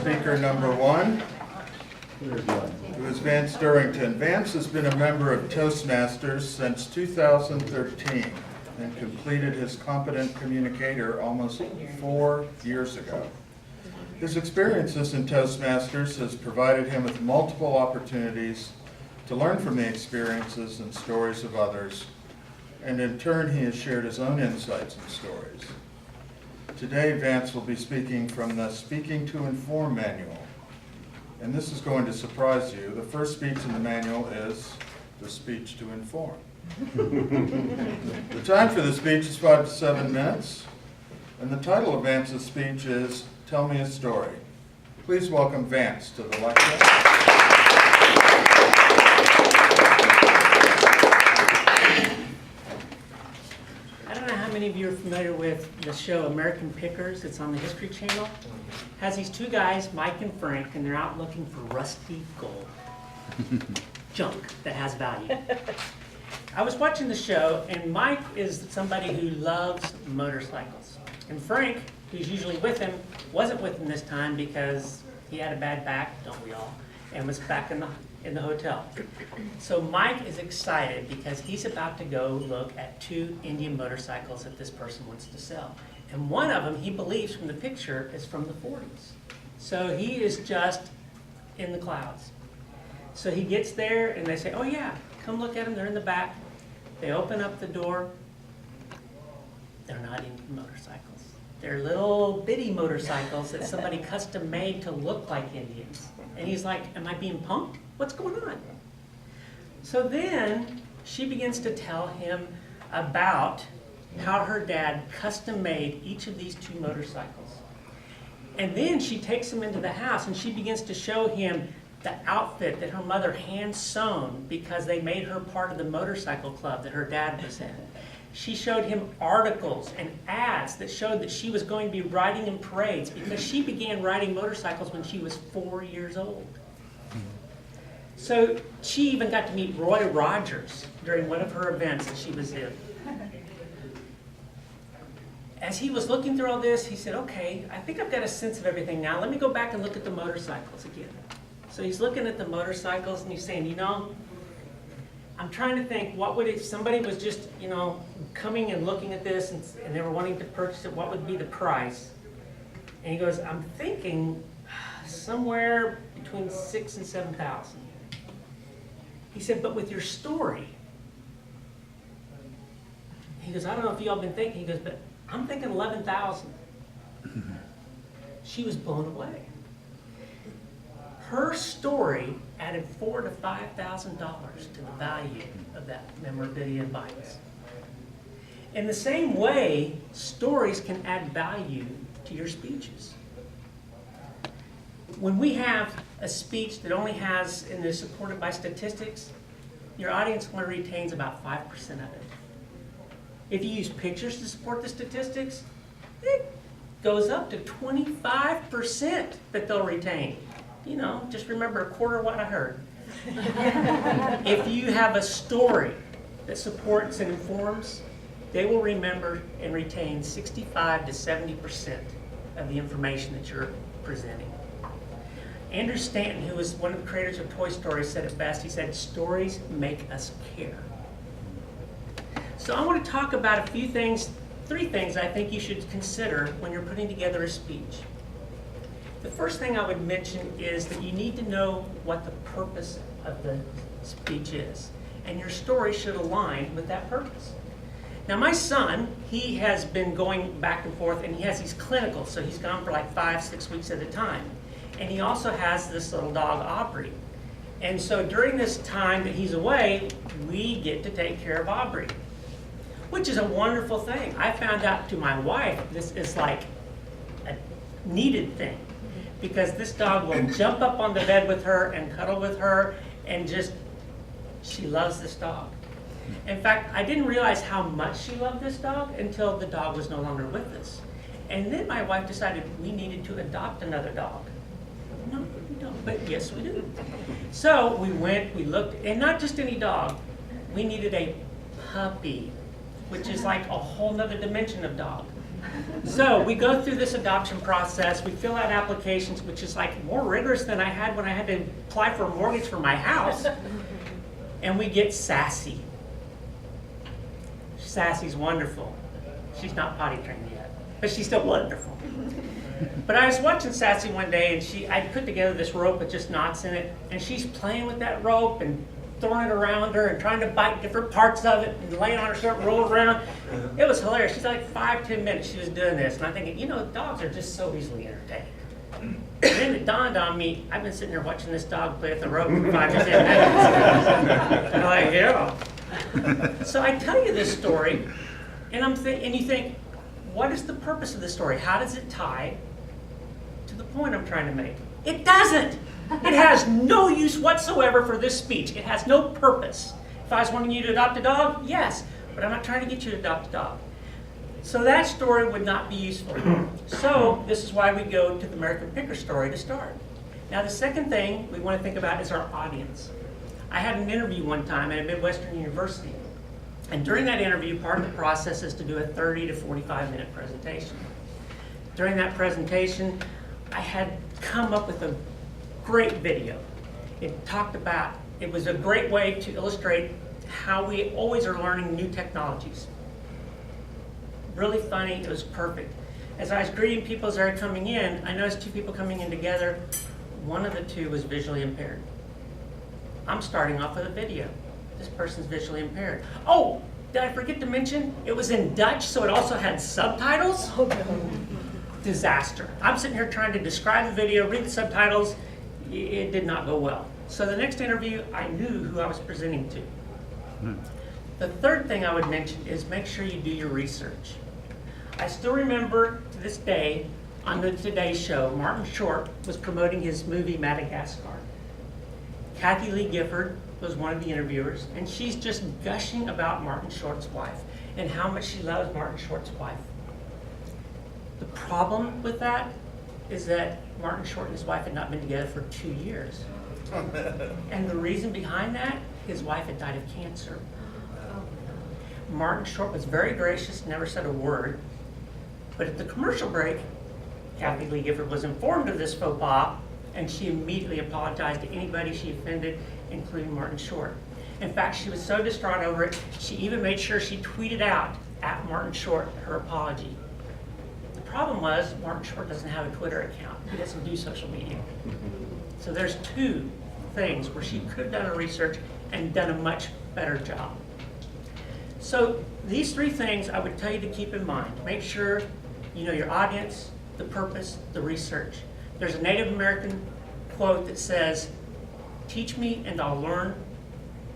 Speaker number one, who is Vance Durrington. Vance has been a member of Toastmasters since 2013 and completed his Competent Communicator almost 4 years ago. His experiences in Toastmasters has provided him with multiple opportunities to learn from the experiences and stories of others, and in turn he has shared his own insights and stories. Today, Vance will be speaking from the Speaking to Inform manual. And this is going to surprise you. The first speech in the manual is the speech to inform. The time for the speech is 5 to 7 minutes. And the title of Vance's speech is Tell Me a Story. Please welcome Vance to the lecture. How many of you are familiar with the show American Pickers? It's on the History Channel. Has these two guys, Mike and Frank, and they're out looking for rusty gold. Junk that has value. I was watching the show, and Mike is somebody who loves motorcycles. And Frank, who's usually with him, wasn't with him this time because he had a bad back, don't we all, and was back in the hotel. So Mike is excited because he's about to go look at 2 Indian motorcycles that this person wants to sell. And one of them, he believes from the picture, is from the 40s. So he is just in the clouds. So he gets there and they say, oh yeah, come look at them, they're in the back. They open up the door. They're not Indian motorcycles. They're little bitty motorcycles that somebody custom made to look like Indians. And he's like, am I being punked? What's going on? So then she begins to tell him about how her dad custom made each of these 2 motorcycles. And then she takes him into the house and she begins to show him the outfit that her mother hand sewn because they made her part of the motorcycle club that her dad was in. She showed him articles and ads that showed that she was going to be riding in parades because she began riding motorcycles when she was 4 years old. So she even got to meet Roy Rogers during one of her events that she was in. As he was looking through all this, he said, okay, I think I've got a sense of everything now. Let me go back and look at the motorcycles again. So he's looking at the motorcycles and he's saying, you know, I'm trying to think, what would if somebody was just, coming and looking at this and they were wanting to purchase it, what would be the price? And he goes, I'm thinking somewhere between $6,000 and $7,000. He said, but with your story. He goes, I don't know if y'all been thinking. He goes, but I'm thinking $11,000. She was blown away. Her story added $4,000 to $5,000 to the value of that memorabilia advice. In the same way, stories can add value to your speeches. When we have a speech that only has, and is supported by statistics, your audience only retains about 5% of it. If you use pictures to support the statistics, it goes up to 25% that they'll retain. Just remember a quarter of what I heard. If you have a story that supports and informs, they will remember and retain 65 to 70% of the information that you're presenting. Andrew Stanton, who was one of the creators of Toy Story, said it best. He said, stories make us care. So I want to talk about a few things, 3 things I think you should consider when you're putting together a speech. The first thing I would mention is that you need to know what the purpose of the speech is, and your story should align with that purpose. Now my son, he has been going back and forth, and he has these clinicals, so he's gone for like 5-6 weeks at a time. And he also has this little dog, Aubrey. And so during this time that he's away, we get to take care of Aubrey, which is a wonderful thing. I found out to my wife, this is like a needed thing, because this dog will jump up on the bed with her and cuddle with her, and she loves this dog. In fact, I didn't realize how much she loved this dog until the dog was no longer with us. And then my wife decided we needed to adopt another dog. No, we don't, but yes, we do. So we went, we looked, and not just any dog. We needed a puppy, which is like a whole nother dimension of dog. So we go through this adoption process, we fill out applications, which is like more rigorous than I had when I had to apply for a mortgage for my house. And we get Sassy. Sassy's wonderful. She's not potty trained yet, but she's still wonderful. But I was watching Sassy one day, and I put together this rope with just knots in it, and she's playing with that rope and throwing it around her and trying to bite different parts of it and lay it on herself, roll around. It was hilarious. She's like 5-10 minutes she was doing this, and I'm thinking, you know, dogs are just so easily entertained. And then it dawned on me, I've been sitting there watching this dog play with the rope for 5 to 10 minutes. I'm like, yeah. So I tell you this story, and you think, what is the purpose of the story? How does it tie to the point I'm trying to make? It doesn't. It has no use whatsoever for this speech. It has no purpose. If I was wanting you to adopt a dog, yes, but I'm not trying to get you to adopt a dog. So that story would not be useful. So this is why we go to the American Picker story to start. Now the second thing we want to think about is our audience. I had an interview one time at a Midwestern university. And during that interview, part of the process is to do a 30 to 45-minute presentation. During that presentation, I had come up with a great video. It was a great way to illustrate how we always are learning new technologies. Really funny, it was perfect. As I was greeting people as they were coming in, I noticed 2 people coming in together. One of the 2 was visually impaired. I'm starting off with a video. This person's visually impaired. Oh, did I forget to mention? It was in Dutch, so it also had subtitles. Oh, no. Disaster. I'm sitting here trying to describe the video, read the subtitles. It did not go well. So the next interview, I knew who I was presenting to. The third thing I would mention is make sure you do your research. I still remember to this day, on the Today Show, Martin Short was promoting his movie Madagascar. Kathy Lee Gifford was one of the interviewers, and she's just gushing about Martin Short's wife and how much she loves Martin Short's wife. The problem with that is that Martin Short and his wife had not been together for 2 years. And the reason behind that, his wife had died of cancer. Martin Short was very gracious, never said a word. But at the commercial break, Kathy Lee Gifford was informed of this faux pas, and she immediately apologized to anybody she offended, including Martin Short. In fact, she was so distraught over it, she even made sure she tweeted out at Martin Short her apology. The problem was, Martin Short doesn't have a Twitter account. He doesn't do social media. So there's 2 things where she could have done her research and done a much better job. So these 3 things I would tell you to keep in mind. Make sure you know your audience, the purpose, the research. There's a Native American quote that says, "Teach me and I'll learn.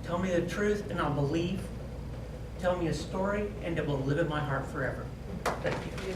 Tell me the truth and I'll believe. Tell me a story and it will live in my heart forever." Thank you.